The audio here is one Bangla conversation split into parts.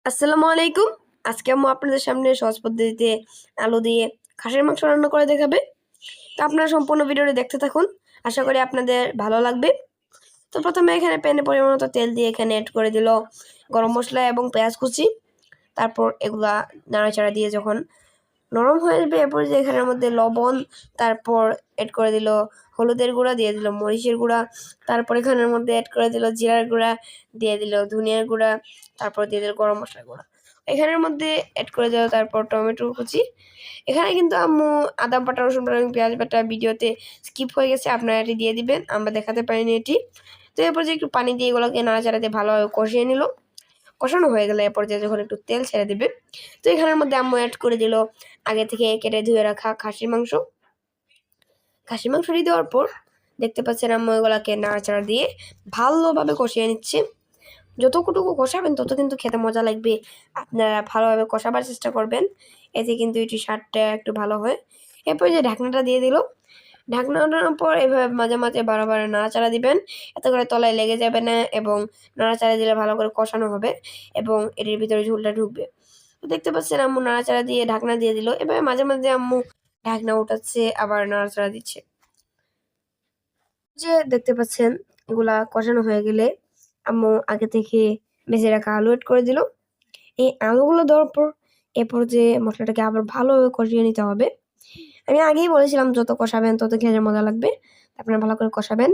আসসালামু আলাইকুম। আজকে আম্মু আপনাদের সামনে সহজ পদ্ধতিতে আলু দিয়ে খাসির মাংস রান্না করে দেখাবে। তো আপনারা সম্পূর্ণ ভিডিওটি দেখতে থাকুন, আশা করি আপনাদের ভালো লাগবে। তো প্রথমে এখানে প্যানে পরিমাণ মতো তেল দিয়ে এখানে অ্যাড করে দিল গরম মশলা এবং পেঁয়াজ কুচি। তারপর এগুলা নাড়াচাড়া দিয়ে যখন নরম হয়ে যাবে এরপর যে এখানের মধ্যে লবণ, তারপর অ্যাড করে দিল হলুদের গুঁড়া, দিয়ে দিল মরিচের গুঁড়া, তারপর এখানের মধ্যে অ্যাড করে দিল জিরার গুঁড়া, দিয়ে দিল ধনিয়ার গুঁড়া, তারপর দিয়ে দিল গরম মশলার গুঁড়া। এখানের মধ্যে অ্যাড করে দিল তারপর টমেটো কুচি। এখানে কিন্তু আম্মু আদা বাটা, রসুন বাটা এবং পেঁয়াজ বাটা ভিডিওতে স্কিপ হয়ে গেছে, আপনারা এটি দিয়ে দিবেন, আমরা দেখাতে পারিনি এটি। তো এরপর যে একটু পানি দিয়ে এগুলোকে নাড়াচাড়া দিয়ে ভালোভাবে কষিয়ে নিল। কষানো হয়ে গেলে এরপর যে যখন একটু তেল ছেড়ে দিবে, তো এখানের মধ্যে আম্মু অ্যাড করে দিল আগে থেকে কেটে ধুয়ে রাখা খাসির মাংস। দিয়ে দেওয়ার পর দেখতে পাচ্ছেন আম্মু এগুলাকে নাড়াচাড়া দিয়ে ভালোভাবে কষিয়ে নিচ্ছে। যতটুকু কষাবেন তত কিন্তু খেতে মজা লাগবে, আপনারা ভালোভাবে কষাবার চেষ্টা করবেন, এতে কিন্তু এটি স্বাদটা একটু ভালো হয়। এরপর যে ঢাকনাটা দিয়ে দিল, ঢাকনা ওঠানোর পর এভাবে মাঝে মাঝে বারবার নাড়াচাড়া দিবেন, এতে করে তলায় লেগে যাবে না এবং নাড়াচাড়া দিলে ভালো করে কষানো হবে এবং এটির ভিতরে ঝোলটা ঢুকবে। তো দেখতে পাচ্ছেন আম্মু নাড়াচাড়া দিয়ে ঢাকনা দিয়ে দিল, এভাবে মাঝে মাঝে আম্মু ঢাকনা উঠাচ্ছে আবার নাড়াচাড়া দিচ্ছে। যে দেখতে পাচ্ছেন এগুলা কষানো হয়ে গেলে আম্মু আগে থেকে ভেজে রাখা আলু এড করে দিল। এই আলুগুলো দেওয়ার পর এরপর যে মশলাটাকে আবার ভালোভাবে কষিয়ে নিতে হবে। আমি আগেই বলেছিলাম যত কষাবেন তত খেতে মজা লাগবে, আপনারা ভালো করে কষাবেন।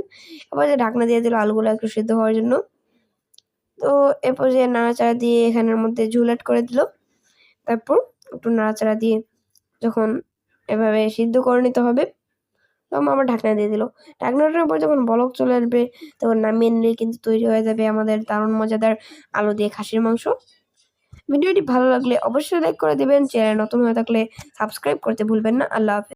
এবার যে ঢাকনা দিয়ে দিল আলুগুলো একটু সিদ্ধ হওয়ার জন্য। তো এরপর যে নাড়াচাড়া দিয়ে এখানের মধ্যে ঝোল এড করে দিল, তারপর একটু নাড়াচাড়া দিয়ে যখন এভাবে সিদ্ধ করে নিতে হবে, তখন আবার ঢাকনা দিয়ে দিল। ঢাকনাটার উপর যখন বলক চলে আসবে তখন নামিয়ে নিলে কিন্তু তৈরি হয়ে যাবে আমাদের দারুণ মজাদার আলু দিয়ে খাসির মাংস। ভিডিওটি ভালো লাগলে অবশ্যই লাইক করে দিবেন, চ্যানেল নতুন হয়ে থাকলে সাবস্ক্রাইব করতে ভুলবেন না। আল্লাহ হাফেজ।